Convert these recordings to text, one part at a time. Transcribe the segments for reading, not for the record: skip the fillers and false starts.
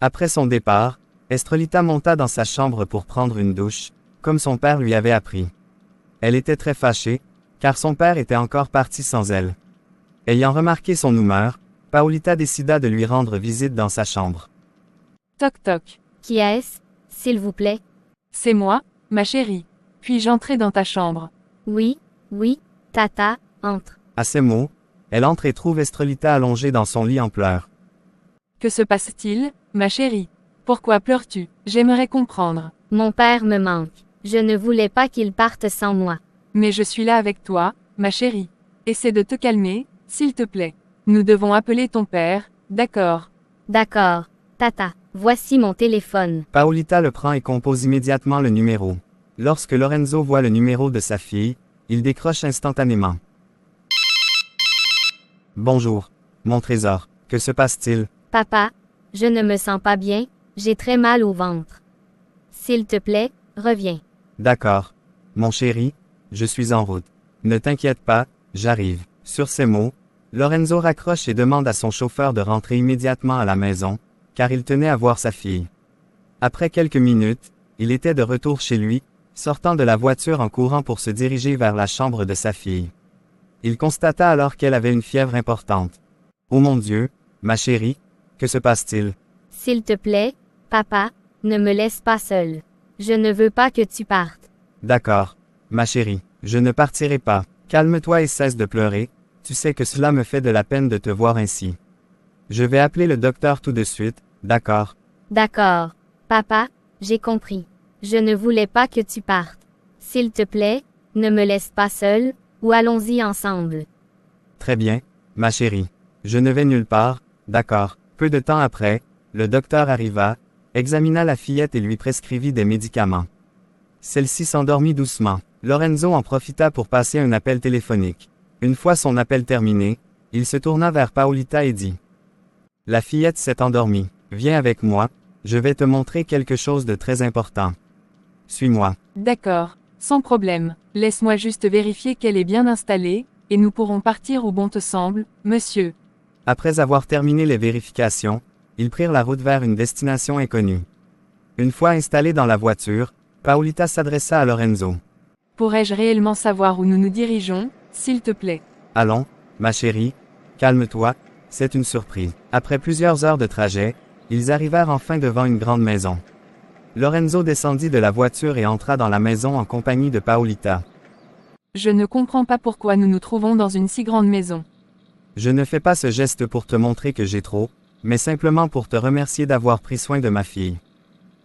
Après son départ, Estrelita monta dans sa chambre pour prendre une douche, comme son père lui avait appris. Elle était très fâchée, car son père était encore parti sans elle. Ayant remarqué son humeur, Paulita décida de lui rendre visite dans sa chambre. Toc toc. Qui est-ce, s'il vous plaît? C'est moi, ma chérie. Puis-je entrer dans ta chambre? Oui, tata, entre. À ces mots, elle entre et trouve Estrelita allongée dans son lit en pleurs. Que se passe-t-il, ma chérie? Pourquoi pleures-tu? J'aimerais comprendre. Mon père me manque. Je ne voulais pas qu'il parte sans moi. Mais je suis là avec toi, ma chérie. Essaie de te calmer, s'il te plaît. Nous devons appeler ton père, d'accord? D'accord, tata. Voici mon téléphone. Paulita le prend et compose immédiatement le numéro. Lorsque Lorenzo voit le numéro de sa fille, il décroche instantanément. Bonjour, mon trésor. Que se passe-t-il? Papa, je ne me sens pas bien, j'ai très mal au ventre. S'il te plaît, reviens. D'accord. Mon chéri, je suis en route. Ne t'inquiète pas, j'arrive. Sur ces mots, Lorenzo raccroche et demande à son chauffeur de rentrer immédiatement à la maison, car il tenait à voir sa fille. Après quelques minutes, il était de retour chez lui, sortant de la voiture en courant pour se diriger vers la chambre de sa fille. Il constata alors qu'elle avait une fièvre importante. Oh mon Dieu, ma chérie, que se passe-t-il? S'il te plaît, papa, ne me laisse pas seule. Je ne veux pas que tu partes. D'accord, ma chérie, je ne partirai pas. Calme-toi et cesse de pleurer, tu sais que cela me fait de la peine de te voir ainsi. Je vais appeler le docteur tout de suite, d'accord? D'accord. Papa, j'ai compris. Je ne voulais pas que tu partes. S'il te plaît, ne me laisse pas seule, ou allons-y ensemble. Très bien, ma chérie. Je ne vais nulle part, d'accord. Peu de temps après, le docteur arriva, examina la fillette et lui prescrivit des médicaments. Celle-ci s'endormit doucement. Lorenzo en profita pour passer un appel téléphonique. Une fois son appel terminé, il se tourna vers Paulita et dit: La fillette s'est endormie. Viens avec moi, je vais te montrer quelque chose de très important. Suis-moi. D'accord, sans problème. Laisse-moi juste vérifier qu'elle est bien installée, et nous pourrons partir où bon te semble, monsieur. Après avoir terminé les vérifications, ils prirent la route vers une destination inconnue. Une fois installés dans la voiture, Paulita s'adressa à Lorenzo. Pourrais-je réellement savoir où nous nous dirigeons, s'il te plaît? Allons, ma chérie, calme-toi, c'est une surprise. Après plusieurs heures de trajet, ils arrivèrent enfin devant une grande maison. Lorenzo descendit de la voiture et entra dans la maison en compagnie de Paulita. Je ne comprends pas pourquoi nous nous trouvons dans une si grande maison. Je ne fais pas ce geste pour te montrer que j'ai trop, mais simplement pour te remercier d'avoir pris soin de ma fille.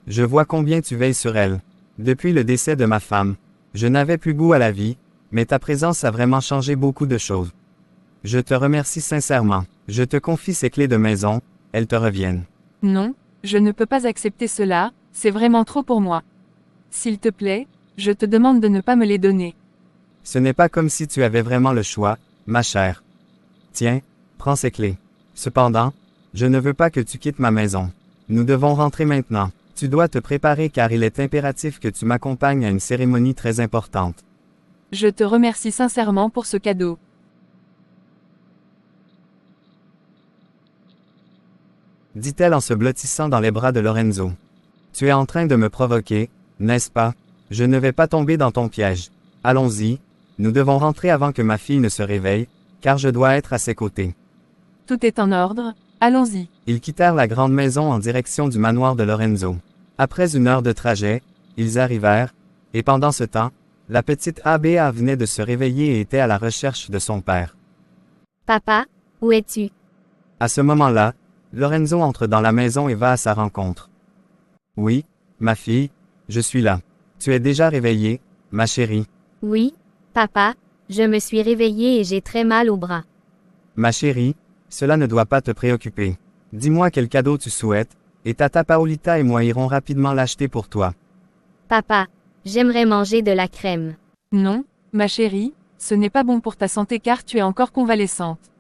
Je vois combien tu veilles sur elle. Depuis le décès de ma femme, je n'avais plus goût à la vie, mais ta présence a vraiment changé beaucoup de choses. Je te remercie sincèrement. Je te confie ces clés de maison, elles te reviennent. Non, je ne peux pas accepter cela, c'est vraiment trop pour moi. S'il te plaît, je te demande de ne pas me les donner. Ce n'est pas comme si tu avais vraiment le choix, ma chère. Tiens, prends ces clés. Cependant, je ne veux pas que tu quittes ma maison. Nous devons rentrer maintenant. Tu dois te préparer car il est impératif que tu m'accompagnes à une cérémonie très importante. Je te remercie sincèrement pour ce cadeau. Dit-elle en se blottissant dans les bras de Lorenzo. Tu es en train de me provoquer, n'est-ce pas? Je ne vais pas tomber dans ton piège. Allons-y, nous devons rentrer avant que ma fille ne se réveille, car je dois être à ses côtés. Tout est en ordre, allons-y. Ils quittèrent la grande maison en direction du manoir de Lorenzo. Après une heure de trajet, ils arrivèrent, et pendant ce temps, la petite Abea venait de se réveiller et était à la recherche de son père. Papa, où es-tu? À ce moment-là, Lorenzo entre dans la maison et va à sa rencontre. Oui, ma fille, je suis là. Tu es déjà réveillée, ma chérie. Oui, papa, je me suis réveillée et j'ai très mal au bras. Ma chérie, cela ne doit pas te préoccuper. Dis-moi quel cadeau tu souhaites, et tata Paulita et moi irons rapidement l'acheter pour toi. Papa, j'aimerais manger de la crème. Non, ma chérie, ce n'est pas bon pour ta santé car tu es encore convalescente.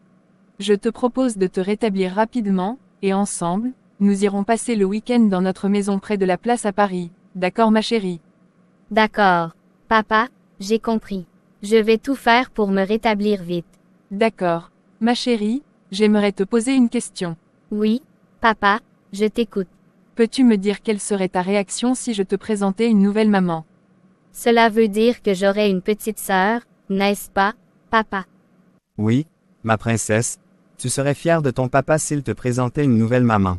Je te propose de te rétablir rapidement, et ensemble, nous irons passer le week-end dans notre maison près de la place à Paris. D'accord ma chérie? D'accord. Papa, j'ai compris. Je vais tout faire pour me rétablir vite. D'accord. Ma chérie, j'aimerais te poser une question. Oui, papa, je t'écoute. Peux-tu me dire quelle serait ta réaction si je te présentais une nouvelle maman? Cela veut dire que j'aurai une petite sœur, n'est-ce pas, papa? Oui, ma princesse, tu serais fière de ton papa s'il te présentait une nouvelle maman.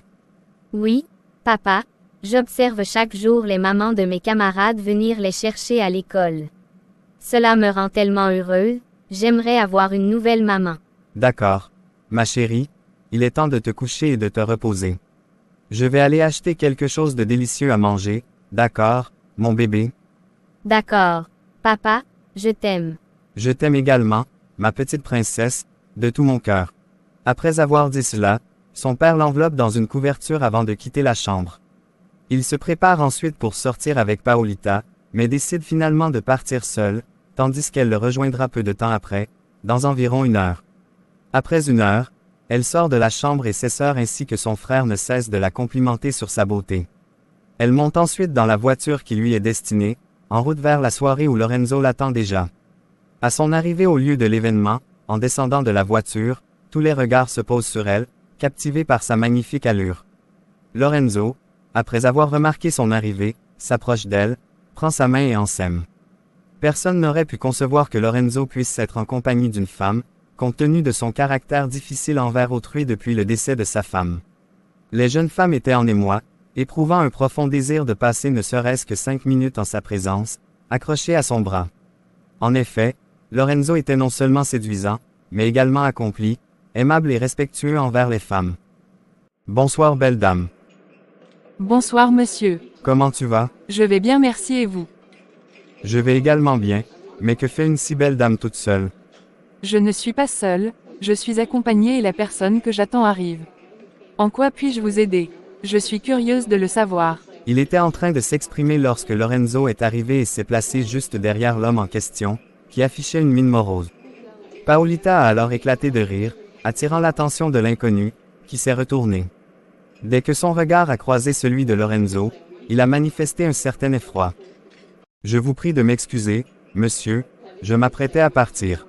Oui, papa, j'observe chaque jour les mamans de mes camarades venir les chercher à l'école. Cela me rend tellement heureuse, j'aimerais avoir une nouvelle maman. D'accord. Ma chérie, il est temps de te coucher et de te reposer. Je vais aller acheter quelque chose de délicieux à manger, d'accord, mon bébé? D'accord. Papa, je t'aime. Je t'aime également, ma petite princesse, de tout mon cœur. Après avoir dit cela, son père l'enveloppe dans une couverture avant de quitter la chambre. Il se prépare ensuite pour sortir avec Paolita, mais décide finalement de partir seul, tandis qu'elle le rejoindra peu de temps après, dans environ 1 heure. Après 1 heure, elle sort de la chambre et ses sœurs ainsi que son frère ne cessent de la complimenter sur sa beauté. Elle monte ensuite dans la voiture qui lui est destinée, en route vers la soirée où Lorenzo l'attend déjà. À son arrivée au lieu de l'événement, en descendant de la voiture, tous les regards se posent sur elle, captivés par sa magnifique allure. Lorenzo, après avoir remarqué son arrivée, s'approche d'elle, prend sa main et en sème. Personne n'aurait pu concevoir que Lorenzo puisse être en compagnie d'une femme, compte tenu de son caractère difficile envers autrui depuis le décès de sa femme. Les jeunes femmes étaient en émoi, éprouvant un profond désir de passer ne serait-ce que 5 minutes en sa présence, accrochées à son bras. En effet, Lorenzo était non seulement séduisant, mais également accompli, aimable et respectueux envers les femmes. Bonsoir belle dame. Bonsoir monsieur. Comment tu vas? Je vais bien merci et vous? Je vais également bien, mais que fait une si belle dame toute seule? Je ne suis pas seule, je suis accompagnée et la personne que j'attends arrive. En quoi puis-je vous aider? Je suis curieuse de le savoir. Il était en train de s'exprimer lorsque Lorenzo est arrivé et s'est placé juste derrière l'homme en question, qui affichait une mine morose. Paolita a alors éclaté de rire, attirant l'attention de l'inconnu, qui s'est retourné. Dès que son regard a croisé celui de Lorenzo, il a manifesté un certain effroi. Je vous prie de m'excuser, monsieur, je m'apprêtais à partir.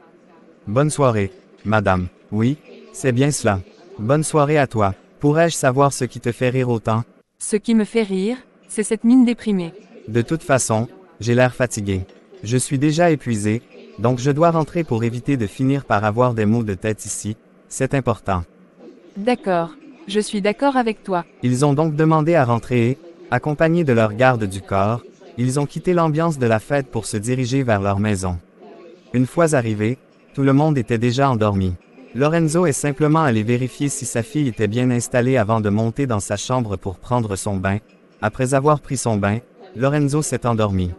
Bonne soirée, madame. Oui, c'est bien cela. Bonne soirée à toi. Pourrais-je savoir ce qui te fait rire autant? Ce qui me fait rire, c'est cette mine déprimée. De toute façon, j'ai l'air fatigué. Je suis déjà épuisé, donc je dois rentrer pour éviter de finir par avoir des maux de tête ici, c'est important. D'accord, je suis d'accord avec toi. Ils ont donc demandé à rentrer et, accompagnés de leur garde du corps, ils ont quitté l'ambiance de la fête pour se diriger vers leur maison. Une fois arrivés, tout le monde était déjà endormi. Lorenzo est simplement allé vérifier si sa fille était bien installée avant de monter dans sa chambre pour prendre son bain. Après avoir pris son bain, Lorenzo s'est endormi.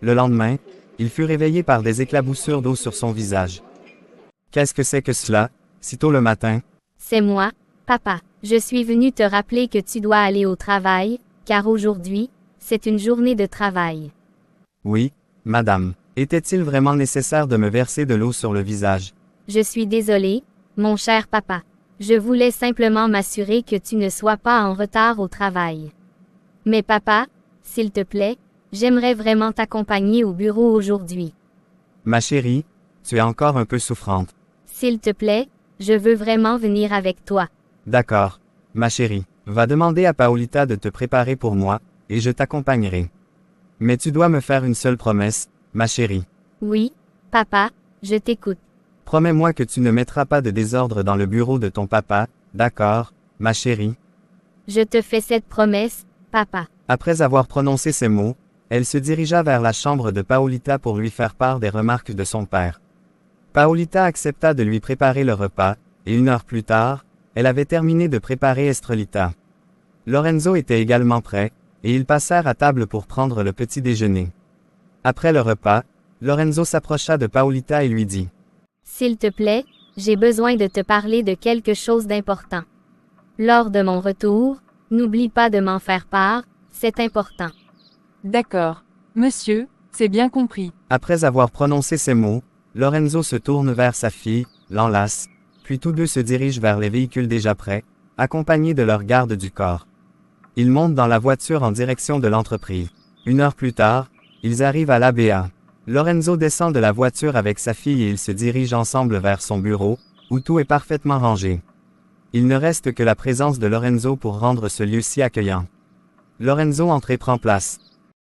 Le lendemain, il fut réveillé par des éclaboussures d'eau sur son visage. Qu'est-ce que c'est que cela, si tôt le matin? C'est moi, papa. Je suis venu te rappeler que tu dois aller au travail, car aujourd'hui, c'est une journée de travail. Oui, madame. Était-il vraiment nécessaire de me verser de l'eau sur le visage? Je suis désolée, mon cher papa. Je voulais simplement m'assurer que tu ne sois pas en retard au travail. Mais papa, s'il te plaît, j'aimerais vraiment t'accompagner au bureau aujourd'hui. Ma chérie, tu es encore un peu souffrante. S'il te plaît, je veux vraiment venir avec toi. D'accord, ma chérie. Va demander à Paolita de te préparer pour moi, et je t'accompagnerai. Mais tu dois me faire une seule promesse, ma chérie. Oui, papa, je t'écoute. Promets-moi que tu ne mettras pas de désordre dans le bureau de ton papa, d'accord, ma chérie? Je te fais cette promesse, papa. Après avoir prononcé ces mots, elle se dirigea vers la chambre de Paolita pour lui faire part des remarques de son père. Paolita accepta de lui préparer le repas, et 1 heure plus tard, elle avait terminé de préparer Estrelita. Lorenzo était également prêt, et ils passèrent à table pour prendre le petit déjeuner. Après le repas, Lorenzo s'approcha de Paolita et lui dit: S'il te plaît, j'ai besoin de te parler de quelque chose d'important. Lors de mon retour, n'oublie pas de m'en faire part, c'est important. D'accord. Monsieur, c'est bien compris. Après avoir prononcé ces mots, Lorenzo se tourne vers sa fille, l'enlace, puis tous deux se dirigent vers les véhicules déjà prêts, accompagnés de leur garde du corps. Ils montent dans la voiture en direction de l'entreprise. 1 heure plus tard, ils arrivent à l'ABA. Lorenzo descend de la voiture avec sa fille et ils se dirigent ensemble vers son bureau, où tout est parfaitement rangé. Il ne reste que la présence de Lorenzo pour rendre ce lieu si accueillant. Lorenzo entre et prend place.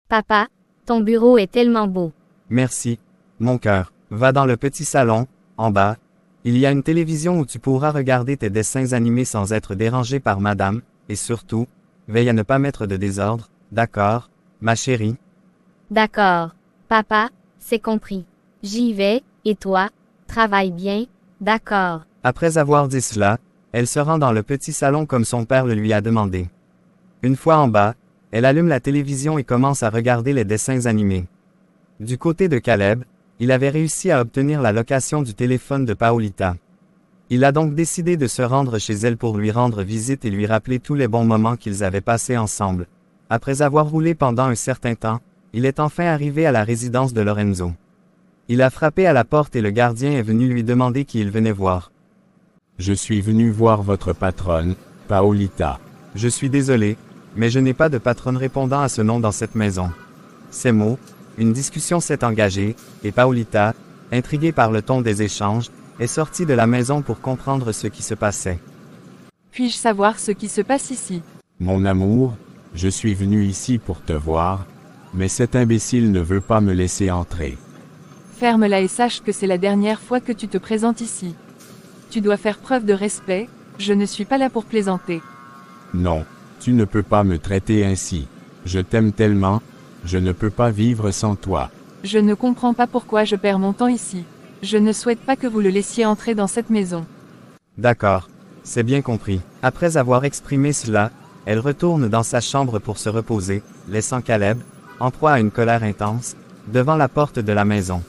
Papa, ton bureau est tellement beau. Merci, mon cœur. Va dans le petit salon, en bas. Il y a une télévision où tu pourras regarder tes dessins animés sans être dérangé par madame, et surtout, veille à ne pas mettre de désordre, d'accord, ma chérie? D'accord. Papa, c'est compris. J'y vais, et toi? Travaille bien, d'accord. Après avoir dit cela, elle se rend dans le petit salon comme son père le lui a demandé. Une fois en bas, elle allume la télévision et commence à regarder les dessins animés. Du côté de Caleb, il avait réussi à obtenir la location du téléphone de Paolita. Il a donc décidé de se rendre chez elle pour lui rendre visite et lui rappeler tous les bons moments qu'ils avaient passés ensemble. Après avoir roulé pendant un certain temps, il est enfin arrivé à la résidence de Lorenzo. Il a frappé à la porte et le gardien est venu lui demander qui il venait voir. Je suis venu voir votre patronne, Paolita. Je suis désolé, mais je n'ai pas de patronne répondant à ce nom dans cette maison. Ces mots, une discussion s'est engagée, et Paolita, intriguée par le ton des échanges, est sortie de la maison pour comprendre ce qui se passait. Puis-je savoir ce qui se passe ici? Mon amour, je suis venu ici pour te voir, mais cet imbécile ne veut pas me laisser entrer. Ferme-la et sache que c'est la dernière fois que tu te présentes ici. Tu dois faire preuve de respect, je ne suis pas là pour plaisanter. Non, tu ne peux pas me traiter ainsi. Je t'aime tellement, je ne peux pas vivre sans toi. Je ne comprends pas pourquoi je perds mon temps ici. Je ne souhaite pas que vous le laissiez entrer dans cette maison. D'accord, c'est bien compris. Après avoir exprimé cela, elle retourne dans sa chambre pour se reposer, laissant Caleb, en proie à une colère intense, devant la porte de la maison.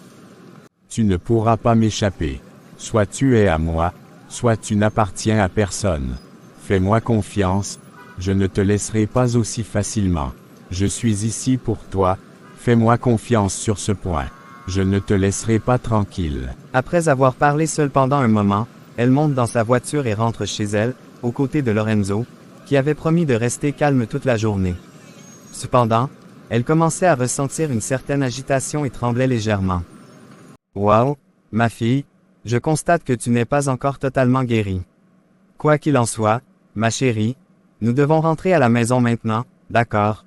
Tu ne pourras pas m'échapper. Soit tu es à moi, soit tu n'appartiens à personne. Fais-moi confiance, je ne te laisserai pas aussi facilement. Je suis ici pour toi, fais-moi confiance sur ce point. Je ne te laisserai pas tranquille. Après avoir parlé seule pendant un moment, elle monte dans sa voiture et rentre chez elle, aux côtés de Lorenzo, qui avait promis de rester calme toute la journée. Cependant, elle commençait à ressentir une certaine agitation et tremblait légèrement. « Wow, ma fille, je constate que tu n'es pas encore totalement guérie. Quoi qu'il en soit, ma chérie, nous devons rentrer à la maison maintenant, d'accord? »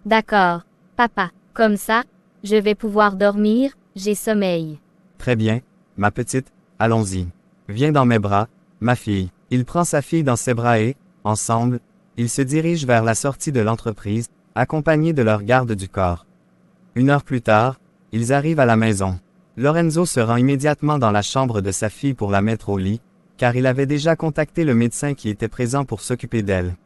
D'accord, papa. Comme ça, je vais pouvoir dormir, j'ai sommeil. Très bien, ma petite, allons-y. Viens dans mes bras, ma fille. Il prend sa fille dans ses bras et, ensemble, ils se dirigent vers la sortie de l'entreprise, accompagnés de leur garde du corps. 1 heure plus tard, ils arrivent à la maison. Lorenzo se rend immédiatement dans la chambre de sa fille pour la mettre au lit, car il avait déjà contacté le médecin qui était présent pour s'occuper d'elle.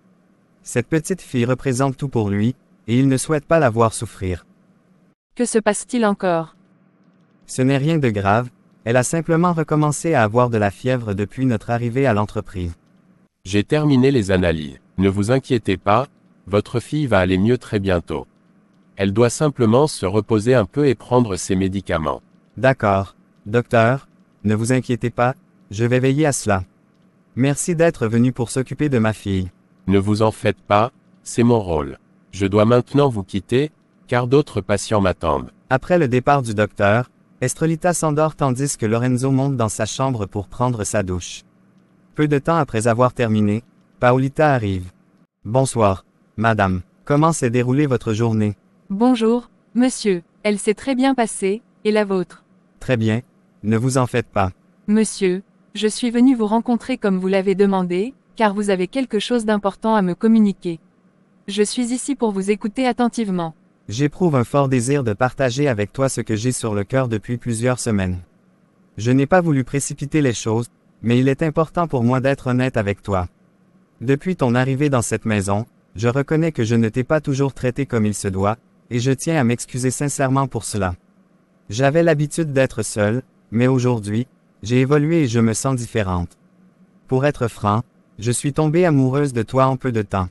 Cette petite fille représente tout pour lui, et il ne souhaite pas la voir souffrir. Que se passe-t-il encore? Ce n'est rien de grave, elle a simplement recommencé à avoir de la fièvre depuis notre arrivée à l'entreprise. J'ai terminé les analyses. Ne vous inquiétez pas, votre fille va aller mieux très bientôt. Elle doit simplement se reposer un peu et prendre ses médicaments. D'accord, docteur, ne vous inquiétez pas, je vais veiller à cela. Merci d'être venu pour s'occuper de ma fille. Ne vous en faites pas, c'est mon rôle. Je dois maintenant vous quitter, car d'autres patients m'attendent. Après le départ du docteur, Estrelita s'endort tandis que Lorenzo monte dans sa chambre pour prendre sa douche. Peu de temps après avoir terminé, Paolita arrive. Bonsoir, madame. Comment s'est déroulée votre journée? Bonjour, monsieur. Elle s'est très bien passée, et la vôtre? Très bien. Ne vous en faites pas. Monsieur, je suis venu vous rencontrer comme vous l'avez demandé, car vous avez quelque chose d'important à me communiquer. Je suis ici pour vous écouter attentivement. J'éprouve un fort désir de partager avec toi ce que j'ai sur le cœur depuis plusieurs semaines. Je n'ai pas voulu précipiter les choses, mais il est important pour moi d'être honnête avec toi. Depuis ton arrivée dans cette maison, je reconnais que je ne t'ai pas toujours traité comme il se doit, et je tiens à m'excuser sincèrement pour cela. J'avais l'habitude d'être seule, mais aujourd'hui, j'ai évolué et je me sens différente. Pour être franc, je suis tombée amoureuse de toi en peu de temps.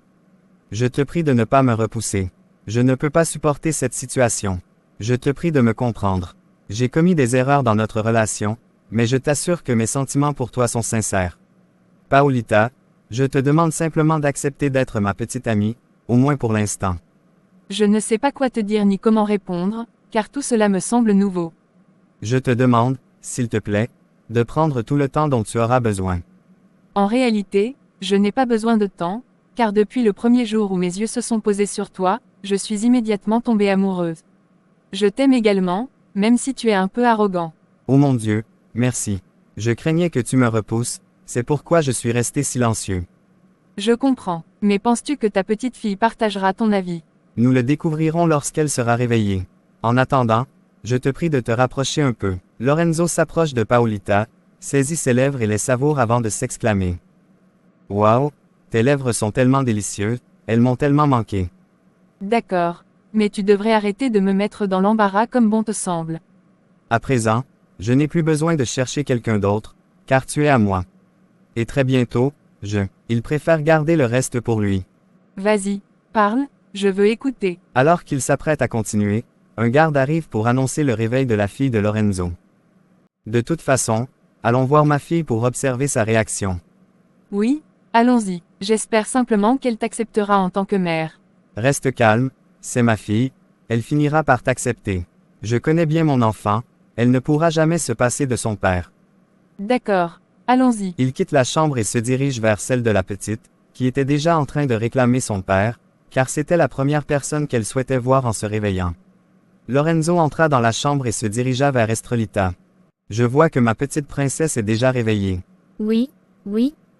Je te prie de ne pas me repousser. Je ne peux pas supporter cette situation. Je te prie de me comprendre. J'ai commis des erreurs dans notre relation, mais je t'assure que mes sentiments pour toi sont sincères. Paolita, je te demande simplement d'accepter d'être ma petite amie, au moins pour l'instant. Je ne sais pas quoi te dire ni comment répondre, car tout cela me semble nouveau. Je te demande, s'il te plaît, de prendre tout le temps dont tu auras besoin. En réalité, je n'ai pas besoin de temps, car depuis le premier jour où mes yeux se sont posés sur toi, je suis immédiatement tombée amoureuse. Je t'aime également, même si tu es un peu arrogant. Oh mon Dieu, merci. Je craignais que tu me repousses, c'est pourquoi je suis resté silencieux. Je comprends, mais penses-tu que ta petite fille partagera ton avis? Nous le découvrirons lorsqu'elle sera réveillée. En attendant, je te prie de te rapprocher un peu. Lorenzo s'approche de Paolita, saisit ses lèvres et les savoure avant de s'exclamer. Waouh, tes lèvres sont tellement délicieuses, elles m'ont tellement manqué. D'accord, mais tu devrais arrêter de me mettre dans l'embarras comme bon te semble. À présent, je n'ai plus besoin de chercher quelqu'un d'autre, car tu es à moi. Et très bientôt, il préfère garder le reste pour lui. Vas-y, parle, je veux écouter. Alors qu'il s'apprête à continuer, un garde arrive pour annoncer le réveil de la fille de Lorenzo. De toute façon, allons voir ma fille pour observer sa réaction. Oui, allons-y, j'espère simplement qu'elle t'acceptera en tant que mère. Reste calme, c'est ma fille, elle finira par t'accepter. Je connais bien mon enfant, elle ne pourra jamais se passer de son père. D'accord, allons-y. Il quitte la chambre et se dirige vers celle de la petite, qui était déjà en train de réclamer son père, car c'était la première personne qu'elle souhaitait voir en se réveillant. Lorenzo entra dans la chambre et se dirigea vers Estrelita. Je vois que ma petite princesse est déjà réveillée. Oui,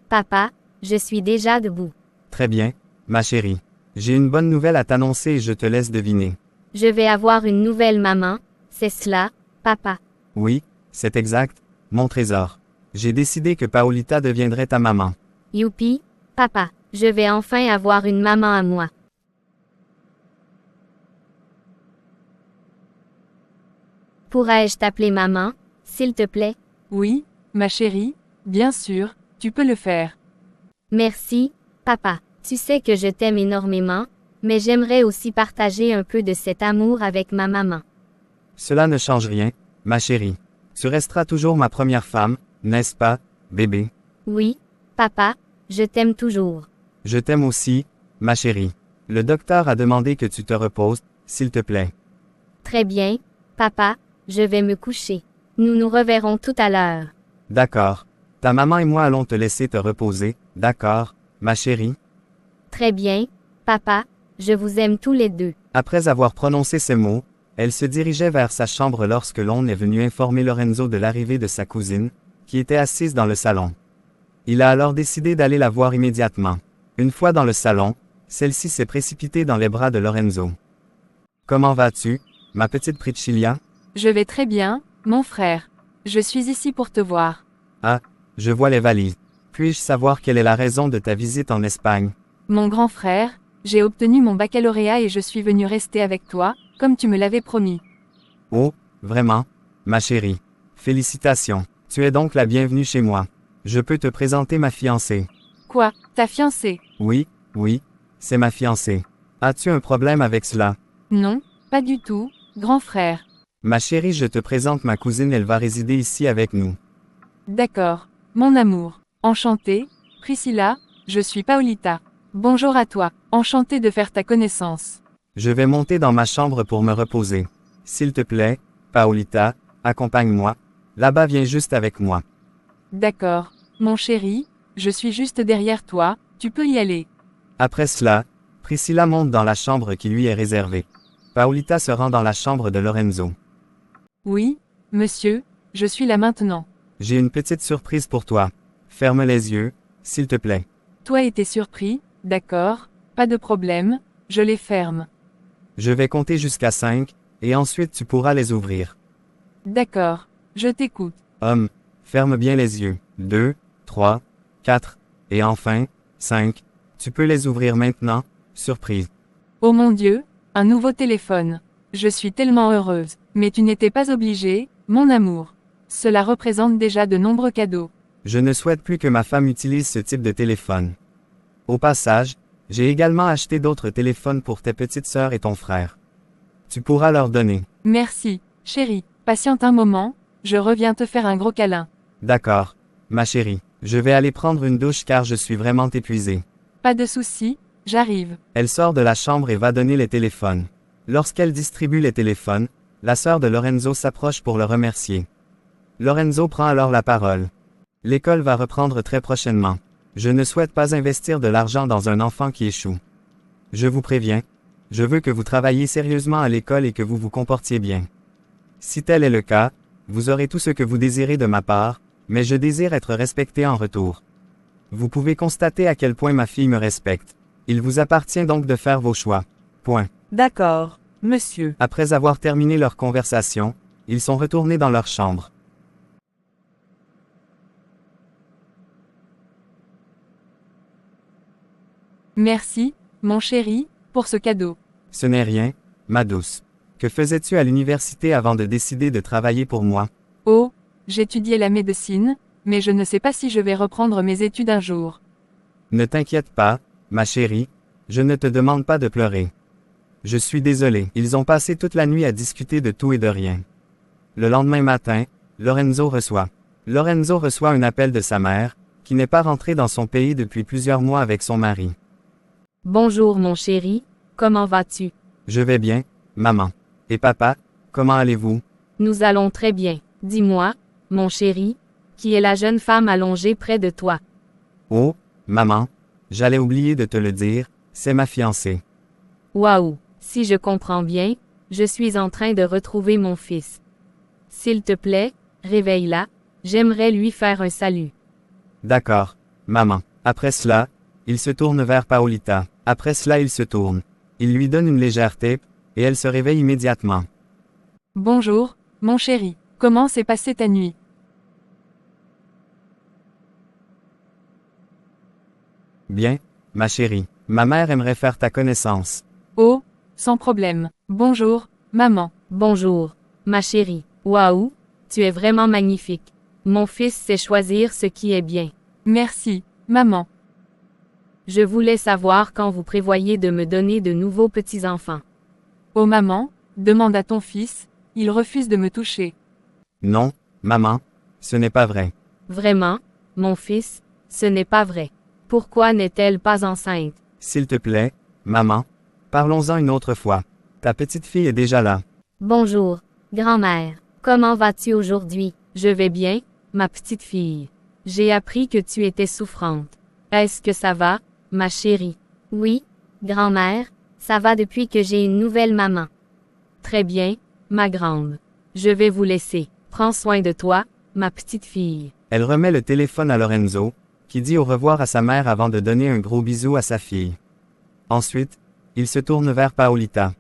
papa, je suis déjà debout. Très bien, ma chérie. J'ai une bonne nouvelle à t'annoncer et je te laisse deviner. Je vais avoir une nouvelle maman, c'est cela, papa. Oui, c'est exact, mon trésor. J'ai décidé que Paolita deviendrait ta maman. Youpi, papa, je vais enfin avoir une maman à moi. Pourrais-je t'appeler maman, s'il te plaît? Oui, ma chérie, bien sûr, tu peux le faire. Merci, papa. Tu sais que je t'aime énormément, mais j'aimerais aussi partager un peu de cet amour avec ma maman. Cela ne change rien, ma chérie. Tu resteras toujours ma première femme, n'est-ce pas, bébé? Oui, papa, je t'aime toujours. Je t'aime aussi, ma chérie. Le docteur a demandé que tu te reposes, s'il te plaît. Très bien, papa, je vais me coucher. Nous nous reverrons tout à l'heure. D'accord. Ta maman et moi allons te laisser te reposer, d'accord, ma chérie? Très bien, papa, je vous aime tous les deux. Après avoir prononcé ces mots, elle se dirigeait vers sa chambre lorsque l'on est venu informer Lorenzo de l'arrivée de sa cousine, qui était assise dans le salon. Il a alors décidé d'aller la voir immédiatement. Une fois dans le salon, celle-ci s'est précipitée dans les bras de Lorenzo. Comment vas-tu, ma petite Priscilla? Je vais très bien, mon frère. Je suis ici pour te voir. Ah, je vois les valises. Puis-je savoir quelle est la raison de ta visite en Espagne? Mon grand frère, j'ai obtenu mon baccalauréat et je suis venu rester avec toi, comme tu me l'avais promis. Oh, vraiment, ma chérie. Félicitations. Tu es donc la bienvenue chez moi. Je peux te présenter ma fiancée. Quoi, ta fiancée? Oui, c'est ma fiancée. As-tu un problème avec cela? Non, pas du tout, grand frère. Ma chérie, je te présente ma cousine, elle va résider ici avec nous. D'accord, mon amour. Enchantée, Priscilla, je suis Paolita. Bonjour à toi, enchantée de faire ta connaissance. Je vais monter dans ma chambre pour me reposer. S'il te plaît, Paolita, accompagne-moi. Là-bas, viens juste avec moi. D'accord, mon chéri, je suis juste derrière toi, tu peux y aller. Après cela, Priscilla monte dans la chambre qui lui est réservée. Paolita se rend dans la chambre de Lorenzo. Oui, monsieur, je suis là maintenant. J'ai une petite surprise pour toi. Ferme les yeux, s'il te plaît. Toi et tes surpris, d'accord, pas de problème, je les ferme. Je vais compter jusqu'à 5, et ensuite tu pourras les ouvrir. D'accord, je t'écoute. Ferme bien les yeux. 2, 3, 4, et enfin, 5. Tu peux les ouvrir maintenant, surprise. Oh mon Dieu, un nouveau téléphone. Je suis tellement heureuse. Mais tu n'étais pas obligé, mon amour. Cela représente déjà de nombreux cadeaux. Je ne souhaite plus que ma femme utilise ce type de téléphone. Au passage, j'ai également acheté d'autres téléphones pour tes petites sœurs et ton frère. Tu pourras leur donner. Merci, chérie. Patiente un moment, je reviens te faire un gros câlin. D'accord, ma chérie. Je vais aller prendre une douche car je suis vraiment épuisée. Pas de souci, j'arrive. Elle sort de la chambre et va donner les téléphones. Lorsqu'elle distribue les téléphones, la sœur de Lorenzo s'approche pour le remercier. Lorenzo prend alors la parole. L'école va reprendre très prochainement. Je ne souhaite pas investir de l'argent dans un enfant qui échoue. Je vous préviens, je veux que vous travailliez sérieusement à l'école et que vous vous comportiez bien. Si tel est le cas, vous aurez tout ce que vous désirez de ma part, mais je désire être respecté en retour. Vous pouvez constater à quel point ma fille me respecte. Il vous appartient donc de faire vos choix. Point. D'accord, monsieur. Après avoir terminé leur conversation, ils sont retournés dans leur chambre. Merci, mon chéri, pour ce cadeau. Ce n'est rien, ma douce. Que faisais-tu à l'université avant de décider de travailler pour moi? Oh, j'étudiais la médecine, mais je ne sais pas si je vais reprendre mes études un jour. Ne t'inquiète pas, ma chérie, je ne te demande pas de pleurer. Je suis désolé. Ils ont passé toute la nuit à discuter de tout et de rien. Le lendemain matin, Lorenzo reçoit un appel de sa mère, qui n'est pas rentrée dans son pays depuis plusieurs mois avec son mari. Bonjour mon chéri, comment vas-tu? Je vais bien, maman. Et papa, comment allez-vous? Nous allons très bien. Dis-moi, mon chéri, qui est la jeune femme allongée près de toi? Oh, maman, j'allais oublier de te le dire, c'est ma fiancée. Waouh, si je comprends bien, je suis en train de retrouver mon fils. S'il te plaît, réveille-la, j'aimerais lui faire un salut. D'accord, maman. Après cela, il se tourne vers Paolita. Après cela, il se tourne. Il lui donne une légère tape, et elle se réveille immédiatement. Bonjour, mon chéri. Comment s'est passée ta nuit? Bien, ma chérie. Ma mère aimerait faire ta connaissance. Oh, sans problème. Bonjour, maman. Bonjour, ma chérie. Waouh, tu es vraiment magnifique. Mon fils sait choisir ce qui est bien. Merci, maman. Je voulais savoir quand vous prévoyez de me donner de nouveaux petits-enfants. Oh maman, demande à ton fils, il refuse de me toucher. Non, maman, ce n'est pas vrai. Vraiment, mon fils, ce n'est pas vrai. Pourquoi n'est-elle pas enceinte? S'il te plaît, maman, parlons-en une autre fois. Ta petite fille est déjà là. Bonjour, grand-mère. Comment vas-tu aujourd'hui? Je vais bien, ma petite fille. J'ai appris que tu étais souffrante. Est-ce que ça va, ma chérie? Oui, grand-mère, ça va depuis que j'ai une nouvelle maman. Très bien, ma grande. Je vais vous laisser. Prends soin de toi, ma petite fille. Elle remet le téléphone à Lorenzo, qui dit au revoir à sa mère avant de donner un gros bisou à sa fille. Ensuite, il se tourne vers Paolita.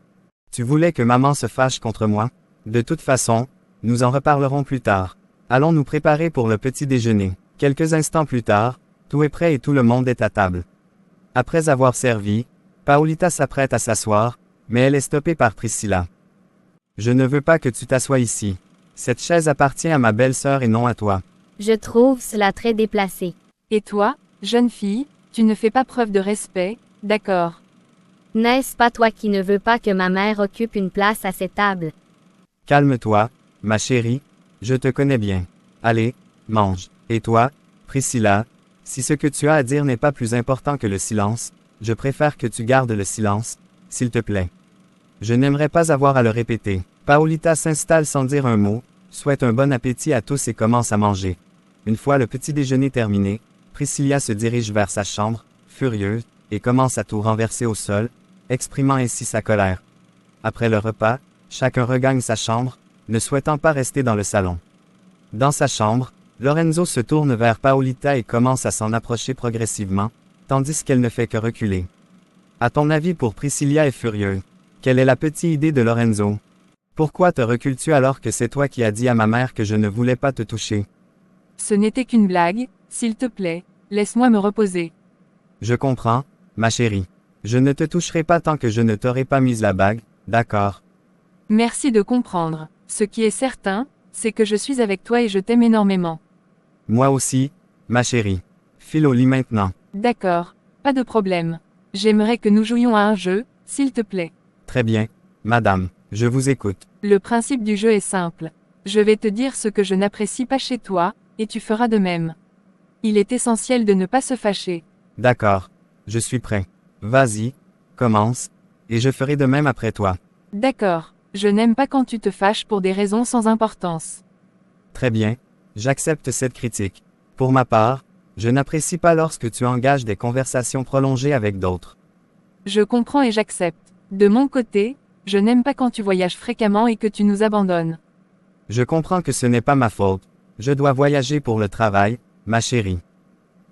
Tu voulais que maman se fâche contre moi? De toute façon, nous en reparlerons plus tard. Allons nous préparer pour le petit déjeuner. Quelques instants plus tard, tout est prêt et tout le monde est à table. Après avoir servi, Paolita s'apprête à s'asseoir, mais elle est stoppée par Priscilla. Je ne veux pas que tu t'assoies ici. Cette chaise appartient à ma belle-sœur et non à toi. Je trouve cela très déplacé. Et toi, jeune fille, tu ne fais pas preuve de respect, d'accord? N'est-ce pas toi qui ne veux pas que ma mère occupe une place à cette table? Calme-toi, ma chérie, je te connais bien. Allez, mange. Et toi, Priscilla, si ce que tu as à dire n'est pas plus important que le silence, je préfère que tu gardes le silence, s'il te plaît. Je n'aimerais pas avoir à le répéter. Paolita s'installe sans dire un mot, souhaite un bon appétit à tous et commence à manger. Une fois le petit déjeuner terminé, Priscilla se dirige vers sa chambre, furieuse, et commence à tout renverser au sol, exprimant ainsi sa colère. Après le repas, chacun regagne sa chambre, ne souhaitant pas rester dans le salon. Dans sa chambre, Lorenzo se tourne vers Paolita et commence à s'en approcher progressivement, tandis qu'elle ne fait que reculer. À ton avis pour Priscilla est furieux. Quelle est la petite idée de Lorenzo? Pourquoi te recules-tu alors que c'est toi qui as dit à ma mère que je ne voulais pas te toucher? Ce n'était qu'une blague, s'il te plaît, laisse-moi me reposer. Je comprends, ma chérie. Je ne te toucherai pas tant que je ne t'aurai pas mise la bague, d'accord? Merci de comprendre. Ce qui est certain, c'est que je suis avec toi et je t'aime énormément. Moi aussi, ma chérie. File au lit maintenant. D'accord, pas de problème. J'aimerais que nous jouions à un jeu, s'il te plaît. Très bien, madame, je vous écoute. Le principe du jeu est simple. Je vais te dire ce que je n'apprécie pas chez toi, et tu feras de même. Il est essentiel de ne pas se fâcher. D'accord, je suis prêt. Vas-y, commence, et je ferai de même après toi. D'accord, je n'aime pas quand tu te fâches pour des raisons sans importance. Très bien, j'accepte cette critique. Pour ma part, Je n'apprécie pas lorsque tu engages des conversations prolongées avec d'autres. Je comprends et j'accepte. De mon côté, je n'aime pas quand tu voyages fréquemment et que tu nous abandonnes. Je comprends que ce n'est pas ma faute. Je dois voyager pour le travail, ma chérie.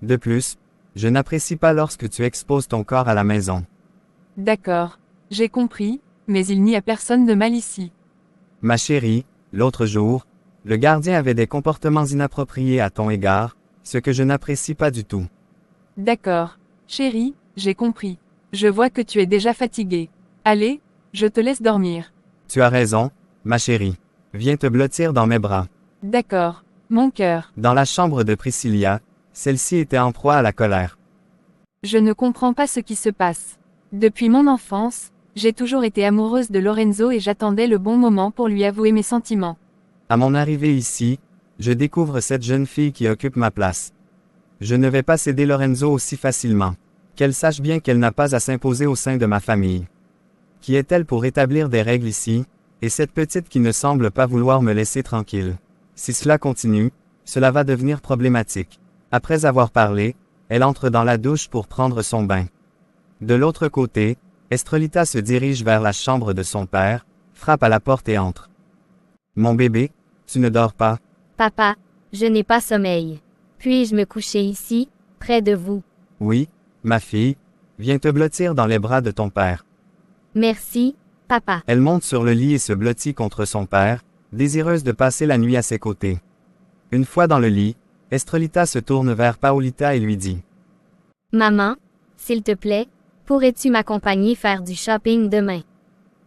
De plus, je n'apprécie pas lorsque tu exposes ton corps à la maison. D'accord. J'ai compris, mais il n'y a personne de mal ici. Ma chérie, l'autre jour, le gardien avait des comportements inappropriés à ton égard, ce que je n'apprécie pas du tout. D'accord. Chérie, j'ai compris. Je vois que tu es déjà fatiguée. Allez, je te laisse dormir. Tu as raison, ma chérie. Viens te blottir dans mes bras. D'accord. Mon cœur. Dans la chambre de Priscilla, celle-ci était en proie à la colère. Je ne comprends pas ce qui se passe. Depuis mon enfance, j'ai toujours été amoureuse de Lorenzo et j'attendais le bon moment pour lui avouer mes sentiments. À mon arrivée ici, je découvre cette jeune fille qui occupe ma place. Je ne vais pas céder Lorenzo aussi facilement. Qu'elle sache bien qu'elle n'a pas à s'imposer au sein de ma famille. Qui est-elle pour établir des règles ici, et cette petite qui ne semble pas vouloir me laisser tranquille? Si cela continue, cela va devenir problématique. Après avoir parlé, elle entre dans la douche pour prendre son bain. De l'autre côté, Estrelita se dirige vers la chambre de son père, frappe à la porte et entre. Mon bébé, tu ne dors pas? Papa, je n'ai pas sommeil. Puis-je me coucher ici, près de vous? Oui, ma fille, viens te blottir dans les bras de ton père. Merci, papa. Elle monte sur le lit et se blottit contre son père, désireuse de passer la nuit à ses côtés. Une fois dans le lit, Estrelita se tourne vers Paolita et lui dit. Maman, s'il te plaît, pourrais-tu m'accompagner faire du shopping demain?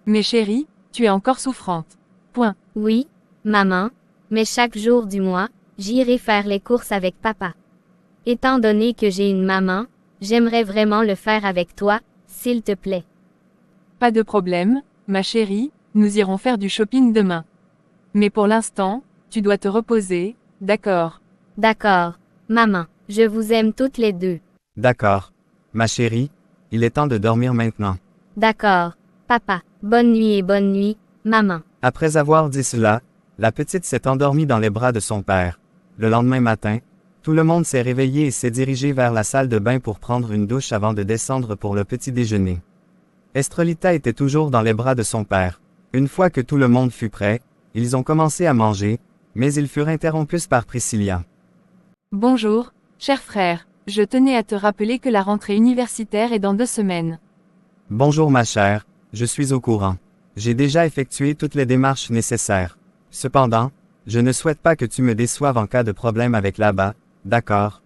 Mais chérie, tu es encore souffrante. Point. Oui, maman, mais chaque jour du mois, j'irai faire les courses avec papa. Étant donné que j'ai une maman, j'aimerais vraiment le faire avec toi, s'il te plaît. Pas de problème, ma chérie, nous irons faire du shopping demain. Mais pour l'instant, tu dois te reposer, d'accord? D'accord, maman, je vous aime toutes les deux. D'accord. Ma chérie, il est temps de dormir maintenant. D'accord, papa, bonne nuit et bonne nuit, maman. Après avoir dit cela, la petite s'est endormie dans les bras de son père. Le lendemain matin, tout le monde s'est réveillé et s'est dirigé vers la salle de bain pour prendre une douche avant de descendre pour le petit déjeuner. Estrelita était toujours dans les bras de son père. Une fois que tout le monde fut prêt, ils ont commencé à manger, mais ils furent interrompus par Priscilla. Bonjour, cher frère, je tenais à te rappeler que la rentrée universitaire est dans 2 semaines. Bonjour ma chère, je suis au courant. J'ai déjà effectué toutes les démarches nécessaires. Cependant, je ne souhaite pas que tu me déçoives en cas de problème avec là-bas, d'accord?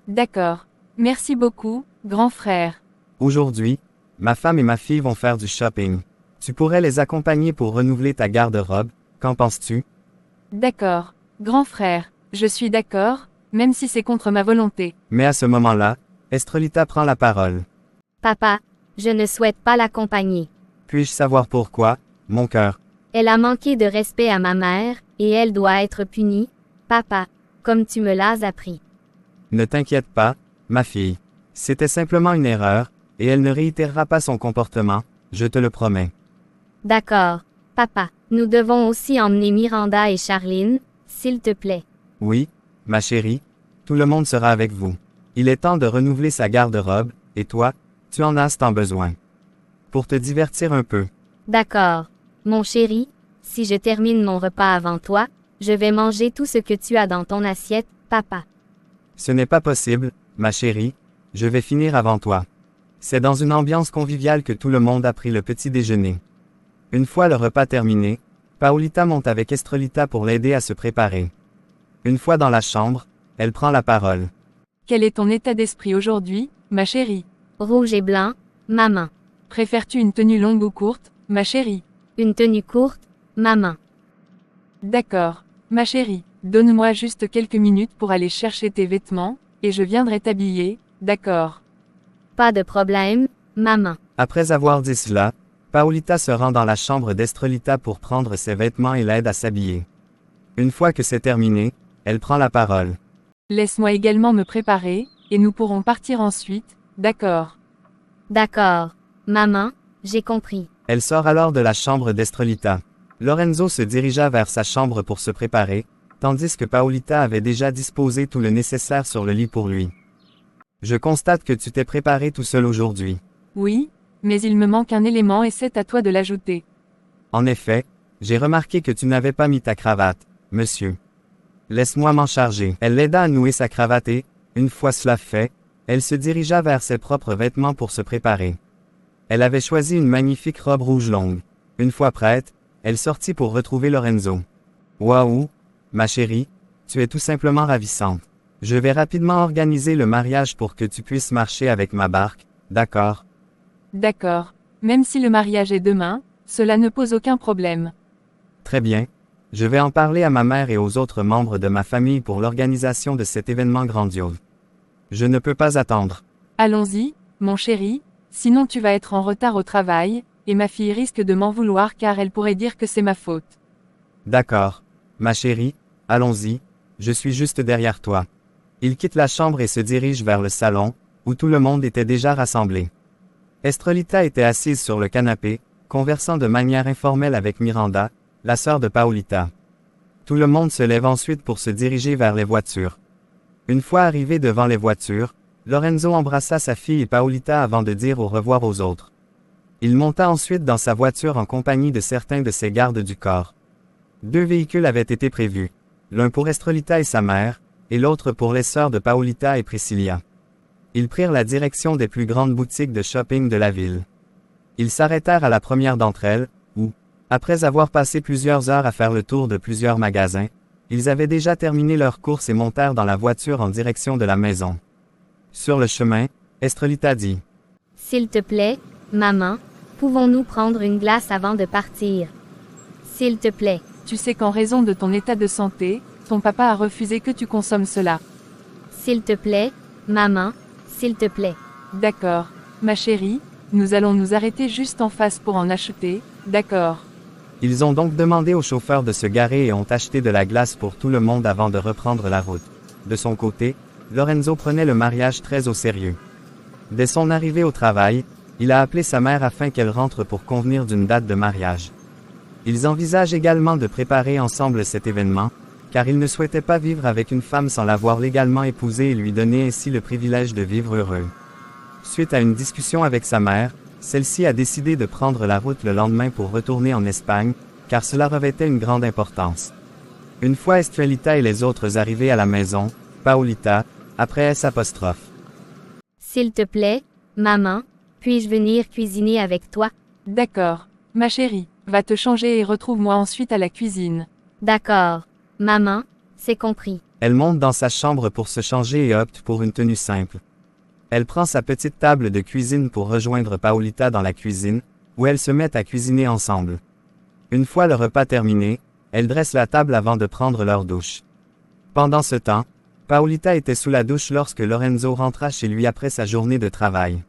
D'accord. Merci beaucoup, grand frère. Aujourd'hui, ma femme et ma fille vont faire du shopping. Tu pourrais les accompagner pour renouveler ta garde-robe, qu'en penses-tu? D'accord, grand frère, je suis d'accord, même si c'est contre ma volonté. Mais à ce moment-là, Estrelita prend la parole. Papa, je ne souhaite pas l'accompagner. Puis-je savoir pourquoi, mon cœur? Elle a manqué de respect à ma mère, et elle doit être punie, papa, comme tu me l'as appris. Ne t'inquiète pas, ma fille. C'était simplement une erreur, et elle ne réitérera pas son comportement, je te le promets. D'accord, papa, nous devons aussi emmener Miranda et Charline, s'il te plaît. Oui, ma chérie, tout le monde sera avec vous. Il est temps de renouveler sa garde-robe, et toi, tu en as tant besoin. Pour te divertir un peu. D'accord, mon chéri, si je termine mon repas avant toi, je vais manger tout ce que tu as dans ton assiette, papa. Ce n'est pas possible, ma chérie, je vais finir avant toi. C'est dans une ambiance conviviale que tout le monde a pris le petit déjeuner. Une fois le repas terminé, Paolita monte avec Estrelita pour l'aider à se préparer. Une fois dans la chambre, elle prend la parole. Quel est ton état d'esprit aujourd'hui, ma chérie? Rouge et blanc, maman. Préfères-tu une tenue longue ou courte, ma chérie? Une tenue courte, maman. D'accord, ma chérie, donne-moi juste quelques minutes pour aller chercher tes vêtements, et je viendrai t'habiller, d'accord? Pas de problème, maman. Après avoir dit cela, Paolita se rend dans la chambre d'Estrelita pour prendre ses vêtements et l'aide à s'habiller. Une fois que c'est terminé, elle prend la parole. Laisse-moi également me préparer, et nous pourrons partir ensuite, d'accord? D'accord, maman, j'ai compris. Elle sort alors de la chambre d'Estrelita. Lorenzo se dirigea vers sa chambre pour se préparer, tandis que Paolita avait déjà disposé tout le nécessaire sur le lit pour lui. Je constate que tu t'es préparé tout seul aujourd'hui. Oui, mais il me manque un élément et c'est à toi de l'ajouter. En effet, j'ai remarqué que tu n'avais pas mis ta cravate, monsieur. Laisse-moi m'en charger. Elle l'aida à nouer sa cravate et, une fois cela fait, elle se dirigea vers ses propres vêtements pour se préparer. Elle avait choisi une magnifique robe rouge longue. Une fois prête, elle sortit pour retrouver Lorenzo. Waouh, ma chérie, tu es tout simplement ravissante. Je vais rapidement organiser le mariage pour que tu puisses marcher avec ma barque, d'accord? D'accord. Même si le mariage est demain, cela ne pose aucun problème. Très bien. Je vais en parler à ma mère et aux autres membres de ma famille pour l'organisation de cet événement grandiose. Je ne peux pas attendre. Allons-y, mon chéri, sinon tu vas être en retard au travail, et ma fille risque de m'en vouloir car elle pourrait dire que c'est ma faute. D'accord. Ma chérie, allons-y, je suis juste derrière toi. Il quitte la chambre et se dirige vers le salon, où tout le monde était déjà rassemblé. Estrelita était assise sur le canapé, conversant de manière informelle avec Miranda, la sœur de Paolita. Tout le monde se lève ensuite pour se diriger vers les voitures. Une fois arrivé devant les voitures, Lorenzo embrassa sa fille et Paolita avant de dire au revoir aux autres. Il monta ensuite dans sa voiture en compagnie de certains de ses gardes du corps. 2 véhicules avaient été prévus, l'un pour Estrelita et sa mère, et l'autre pour les sœurs de Paolita et Priscilla. Ils prirent la direction des plus grandes boutiques de shopping de la ville. Ils s'arrêtèrent à la première d'entre elles, où, après avoir passé plusieurs heures à faire le tour de plusieurs magasins, ils avaient déjà terminé leurs courses et montèrent dans la voiture en direction de la maison. Sur le chemin, Estrelita dit « S'il te plaît, maman, pouvons-nous prendre une glace avant de partir? S'il te plaît. » Tu sais qu'en raison de ton état de santé, ton papa a refusé que tu consommes cela. S'il te plaît, maman, s'il te plaît. D'accord. Ma chérie, nous allons nous arrêter juste en face pour en acheter, d'accord. Ils ont donc demandé au chauffeur de se garer et ont acheté de la glace pour tout le monde avant de reprendre la route. De son côté, Lorenzo prenait le mariage très au sérieux. Dès son arrivée au travail, il a appelé sa mère afin qu'elle rentre pour convenir d'une date de mariage. Ils envisagent également de préparer ensemble cet événement, car ils ne souhaitaient pas vivre avec une femme sans l'avoir légalement épousée et lui donner ainsi le privilège de vivre heureux. Suite à une discussion avec sa mère, celle-ci a décidé de prendre la route le lendemain pour retourner en Espagne, car cela revêtait une grande importance. Une fois Estrelita et les autres arrivés à la maison, Paolita, après S'. S'il te plaît, maman, puis-je venir cuisiner avec toi? D'accord. Ma chérie, va te changer et retrouve-moi ensuite à la cuisine. D'accord. Maman, c'est compris. Elle monte dans sa chambre pour se changer et opte pour une tenue simple. Elle prend sa petite table de cuisine pour rejoindre Paolita dans la cuisine, où elles se mettent à cuisiner ensemble. Une fois le repas terminé, elles dressent la table avant de prendre leur douche. Pendant ce temps, Paolita était sous la douche lorsque Lorenzo rentra chez lui après sa journée de travail.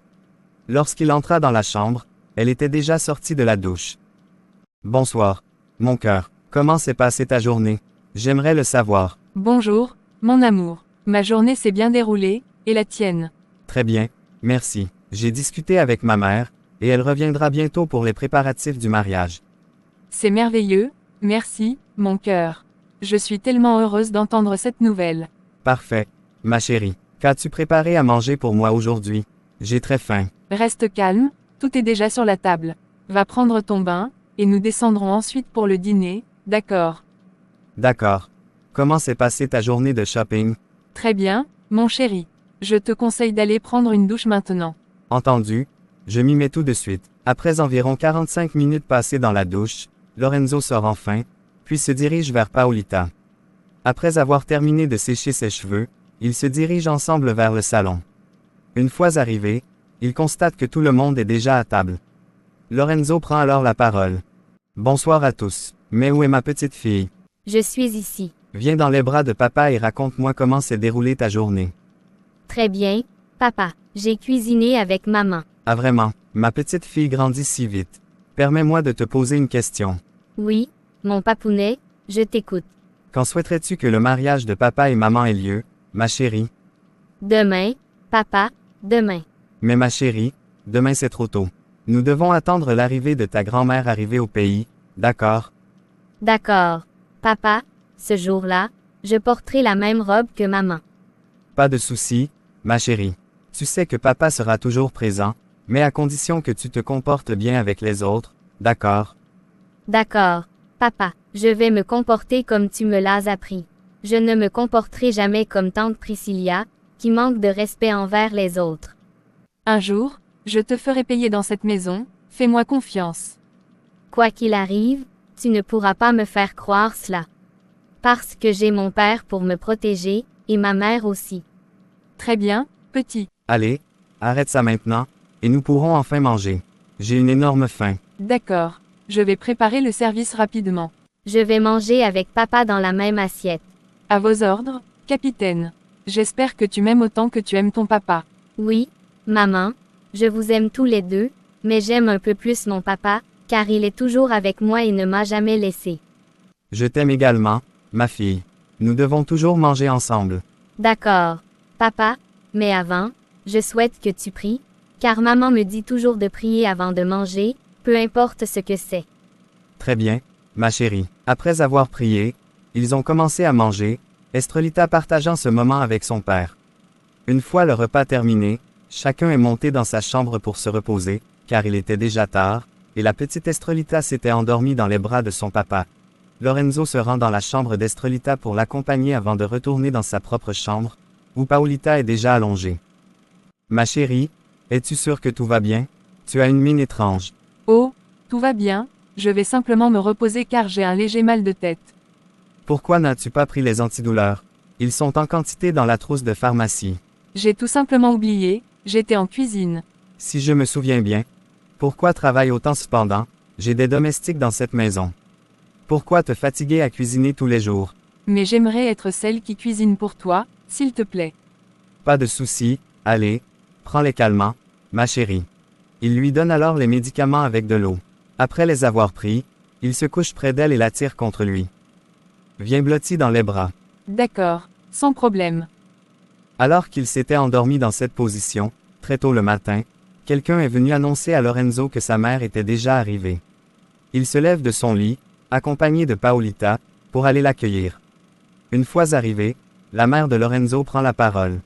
Lorsqu'il entra dans la chambre, elle était déjà sortie de la douche. « Bonsoir, mon cœur. Comment s'est passée ta journée? J'aimerais le savoir. » Bonjour, mon amour. Ma journée s'est bien déroulée, et la tienne? Très bien, merci. J'ai discuté avec ma mère, et elle reviendra bientôt pour les préparatifs du mariage. C'est merveilleux, merci, mon cœur. Je suis tellement heureuse d'entendre cette nouvelle. Parfait, ma chérie. Qu'as-tu préparé à manger pour moi aujourd'hui? J'ai très faim. Reste calme, tout est déjà sur la table. Va prendre ton bain, et nous descendrons ensuite pour le dîner, d'accord? D'accord. Comment s'est passée ta journée de shopping? Très bien, mon chéri. Je te conseille d'aller prendre une douche maintenant. Entendu, je m'y mets tout de suite. Après environ 45 minutes passées dans la douche, Lorenzo sort enfin, puis se dirige vers Paolita. Après avoir terminé de sécher ses cheveux, ils se dirigent ensemble vers le salon. Une fois arrivés, ils constatent que tout le monde est déjà à table. Lorenzo prend alors la parole. « Bonsoir à tous. Mais où est ma petite fille? » « Je suis ici. » Viens dans les bras de papa et raconte-moi comment s'est déroulée ta journée. « Très bien, papa. J'ai cuisiné avec maman. » Ah vraiment, ma petite fille grandit si vite. Permets-moi de te poser une question. « Oui, mon papounet, je t'écoute. » Quand souhaiterais-tu que le mariage de papa et maman ait lieu, ma chérie? « Demain, papa, demain. » Mais ma chérie, demain c'est trop tôt. Nous devons attendre l'arrivée de ta grand-mère arrivée au pays, d'accord? « D'accord. Papa, ce jour-là, Je porterai la même robe que maman. Pas de souci, ma chérie. Tu sais que papa sera toujours présent, mais à condition que tu te comportes bien avec les autres, d'accord? D'accord, papa, je vais me comporter comme tu me l'as appris. Je ne me comporterai jamais comme tante Priscilla, qui manque de respect envers les autres. Un jour, je te ferai payer dans cette maison, fais-moi confiance. Quoi qu'il arrive, tu ne pourras pas me faire croire cela. Parce que j'ai mon père pour me protéger, et ma mère aussi. Très bien, petit. Allez, arrête ça maintenant, et nous pourrons enfin manger. J'ai une énorme faim. D'accord. Je vais préparer le service rapidement. Je vais manger avec papa dans la même assiette. À vos ordres, capitaine. J'espère que tu m'aimes autant que tu aimes ton papa. Oui, maman, je vous aime tous les deux, mais j'aime un peu plus mon papa, car il est toujours avec moi et ne m'a jamais laissé. Je t'aime également, ma fille. Nous devons toujours manger ensemble. D'accord, papa, mais avant, je souhaite que tu pries, car maman me dit toujours de prier avant de manger, peu importe ce que c'est. Très bien, ma chérie. Après avoir prié, ils ont commencé à manger, Estrelita partageant ce moment avec son père. Une fois le repas terminé, chacun est monté dans sa chambre pour se reposer, car il était déjà tard, et la petite Estrelita s'était endormie dans les bras de son papa. Lorenzo se rend dans la chambre d'Estrelita pour l'accompagner avant de retourner dans sa propre chambre, où Paolita est déjà allongée. Ma chérie, es-tu sûre que tout va bien? Tu as une mine étrange. Oh, tout va bien, je vais simplement me reposer car j'ai un léger mal de tête. Pourquoi n'as-tu pas pris les antidouleurs? Ils sont en quantité dans la trousse de pharmacie. J'ai tout simplement oublié, j'étais en cuisine. Si je me souviens bien. Pourquoi travaille autant cependant? J'ai des domestiques dans cette maison. Pourquoi te fatiguer à cuisiner tous les jours? Mais j'aimerais être celle qui cuisine pour toi, s'il te plaît. Pas de souci, allez, prends les calmants, ma chérie. Il lui donne alors les médicaments avec de l'eau. Après les avoir pris, il se couche près d'elle et la tire contre lui. Viens blotti dans les bras. D'accord, sans problème. Alors qu'il s'était endormi dans cette position, très tôt le matin, quelqu'un est venu annoncer à Lorenzo que sa mère était déjà arrivée. Il se lève de son lit, accompagné de Paolita, pour aller l'accueillir. Une fois arrivé, la mère de Lorenzo prend la parole.